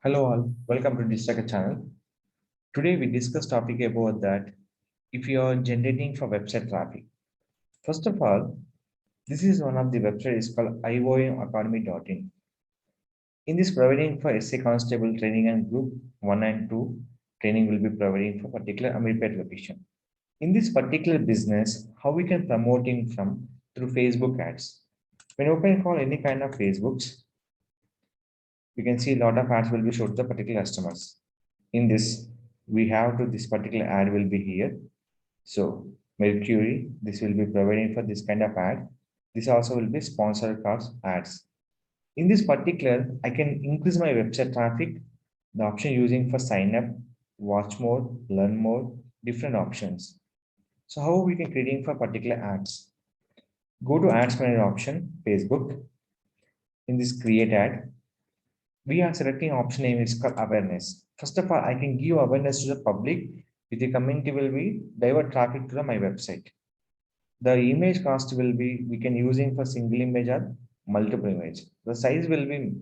Hello all, welcome to Distracker channel. Today we discuss topic about that if you are generating for website traffic. First of all, this is one of the websites called iomacademy.in. In this providing for SA Constable training and group 1 and 2 training will be providing for particular Amirpet location. In this particular business, how we can promoting from through Facebook ads. When opening for any kind of Facebooks, we can see a lot of ads will be shown to the particular customers. In this, we have to this particular ad will be here. So Mercury, this will be providing for this kind of ad. This also will be sponsored cars ads. In this particular, I can increase my website traffic. The option using for sign up, watch more, learn more, different options. So how we can creating for particular ads? Go to ads manager option, Facebook. In this create ad, we are selecting option name is called awareness. First of all, I can give awareness to the public with the community will be divert traffic to my website. The image cost will be we can using for single image or multiple image. The size will be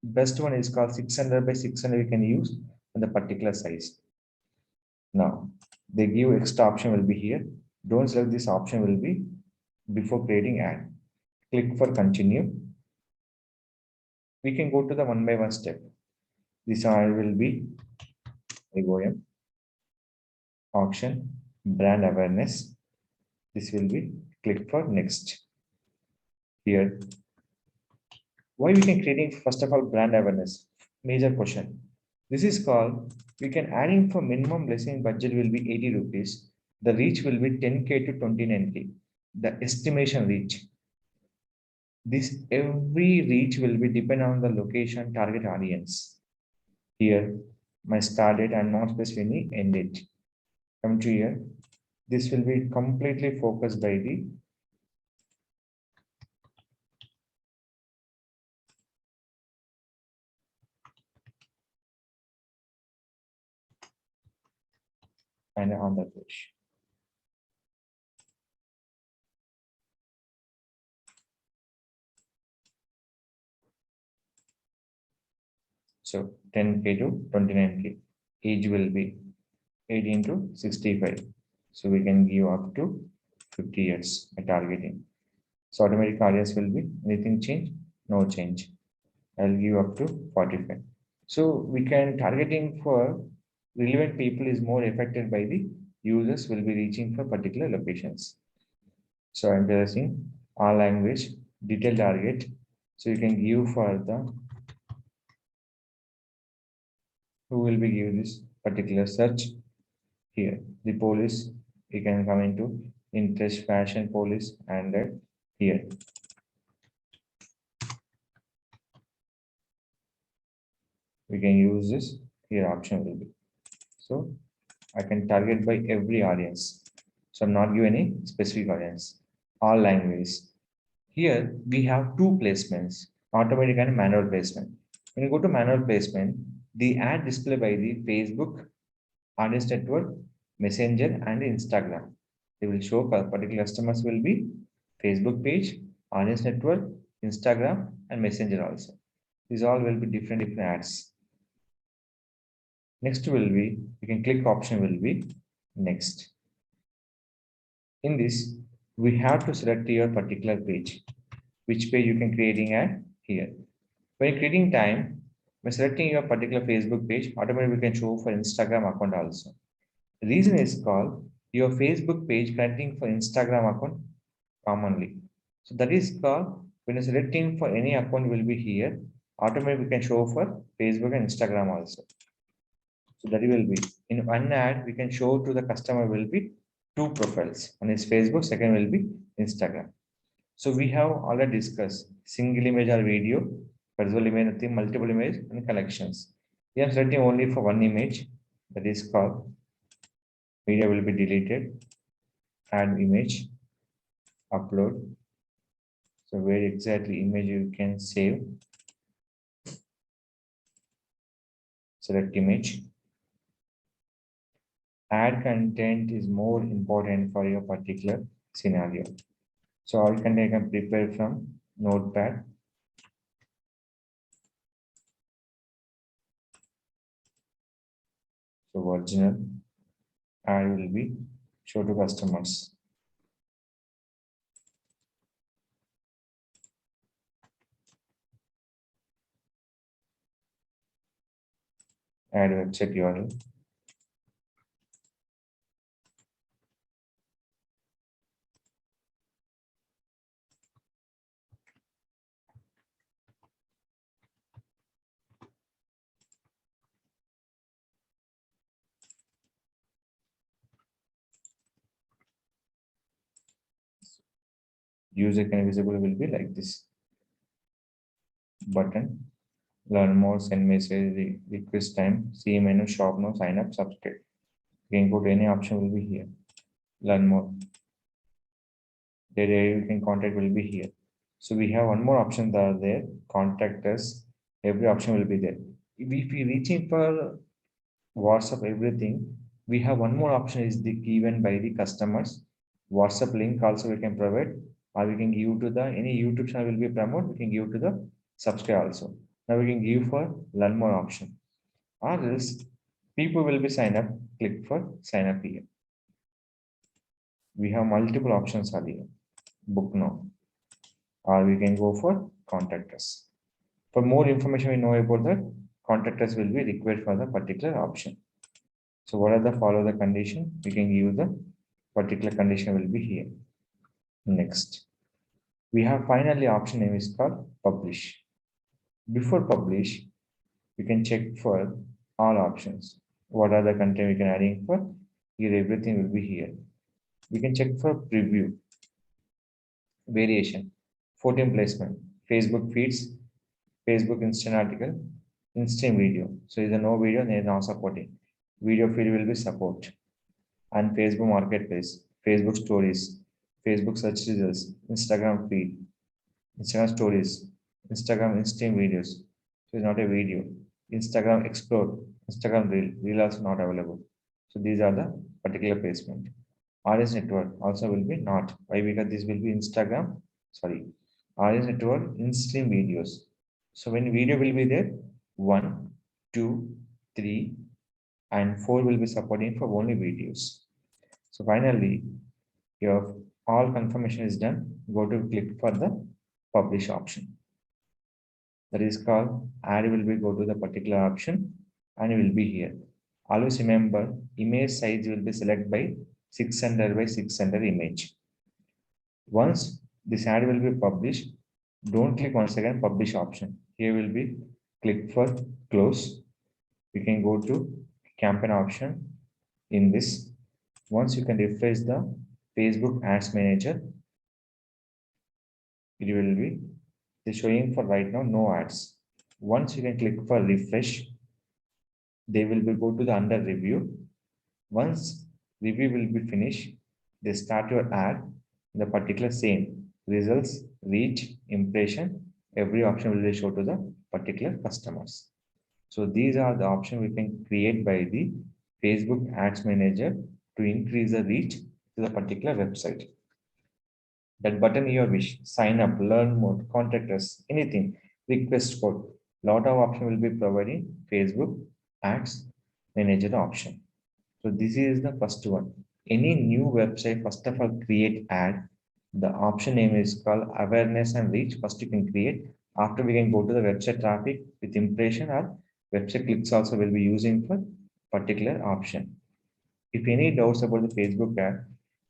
best one is called 600 by 600 we can use on the particular size. Now they give extra option will be here. Don't select this option will be before creating ad. Click for continue. We can go to the one by one step. This one will be IOM, auction, brand awareness. This will be click for next. Here, why we can creating first of all brand awareness? Major question. This is called we can adding for minimum listing budget will be 80 rupees. The reach will be 10K to 29K. The estimation reach. This every reach will be depend on the location target audience. Here, my start date and not specifically end date. Come to here. This will be completely focused by the and on the page. So 10K to 29K. Age will be 18 to 65. So we can give up to 50 years by targeting. So automatic audience will be anything change? No change. I'll give up to 45. So we can targeting for relevant people is more affected by the users will be reaching for particular locations. So I'm pressing all language detail target. So you can give for the who will be give this particular search here. The police you can come into interest fashion police and here. We can use this here option will be. So I can target by every audience. So I'm not give any specific audience. All languages. Here we have two placements, automatic and manual placement. When you go to manual placement, the ad display by the Facebook, audience network, messenger, and Instagram. They will show for particular customers will be Facebook page, audience network, Instagram, and messenger also. These all will be different ads. Next will be, you can click option will be next. In this, we have to select your particular page, which page you can creating at here. When creating time, by selecting your particular Facebook page, automatically we can show for Instagram account also. The reason is called your Facebook page connecting for Instagram account commonly. So that is called when you're selecting for any account will be here, automatically we can show for Facebook and Instagram also. So that will be in one ad, we can show to the customer will be two profiles. One is Facebook, second will be Instagram. So we have already discussed single image or video, visual image, nothing, multiple image and collections. We are selecting only for one image that is called media will be deleted, add image, upload. So where exactly image you can save, select image. Add content is more important for your particular scenario. So all content I can prepare from Notepad. So original ad will be show to customers. Add website URL. User can visible will be like this button. Learn more, send message, request time, see menu, shop now, sign up, subscribe. You can go to any option will be here. Learn more. The you can contact will be here. So we have one more option that are there. Contact us. Every option will be there. If we reaching for WhatsApp everything, we have one more option is the given by the customers. WhatsApp link also we can provide, or we can give to the any YouTube channel will be promote. We can give to the subscribe also. Now we can give for learn more option. Or else people will be sign up. Click for sign up here. We have multiple options are here. Book now, or we can go for contact us. For more information we know about that, contact us will be required for the particular option. So what are the follow the condition? We can give the particular condition will be here. Next, we have finally option name is called publish. Before publish, you can check for all options. What are the content we can adding for? Here everything will be here. We can check for preview, variation, 14 placement, Facebook feeds, Facebook instant article, instant video. So is a no video, they are not supporting. Video feed will be support. And Facebook marketplace, Facebook stories, Facebook search results, Instagram feed, Instagram stories, Instagram instant videos. So it's not a video. Instagram explore, Instagram reel also not available. So these are the particular placement. RS network also will be not. Why? Because this will be Instagram, sorry, RS network instant videos. So when video will be there, 1, 2, 3, and 4 will be supporting for only videos. So finally, your all confirmation is done. Go to click for the publish option. That is called ad will be go to the particular option and it will be here. Always remember image size will be selected by 600 by 600 image. Once this ad will be published, don't click once again publish option. Here will be click for close. You can go to campaign option in this. Once you can refresh the Facebook Ads Manager, it will be showing for right now no ads. Once you can click for refresh, they will be go to the under review. Once review will be finished, they start your ad in the particular same results, reach, impression, every option will be show to the particular customers. So these are the options we can create by the Facebook Ads Manager to increase the reach to the particular website. That button your wish, sign up, learn more, contact us, anything, request code. Lot of option will be providing Facebook Ads Manager option. So this is the first one. Any new website, first of all, create ad. The option name is called awareness and reach. First you can create. After we can go to the website traffic with impression or website clicks also will be using for particular option. If any doubts about the Facebook ad,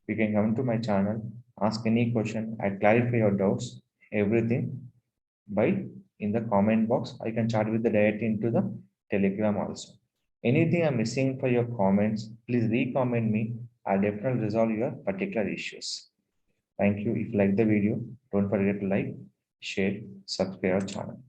you can come to my channel, ask any question, I clarify your doubts, everything by in the comment box. I can chat with the direct into the Telegram also. Anything I'm missing for your comments, please re-comment me. I'll definitely resolve your particular issues. Thank you. If you like the video, don't forget to like, share, subscribe our channel.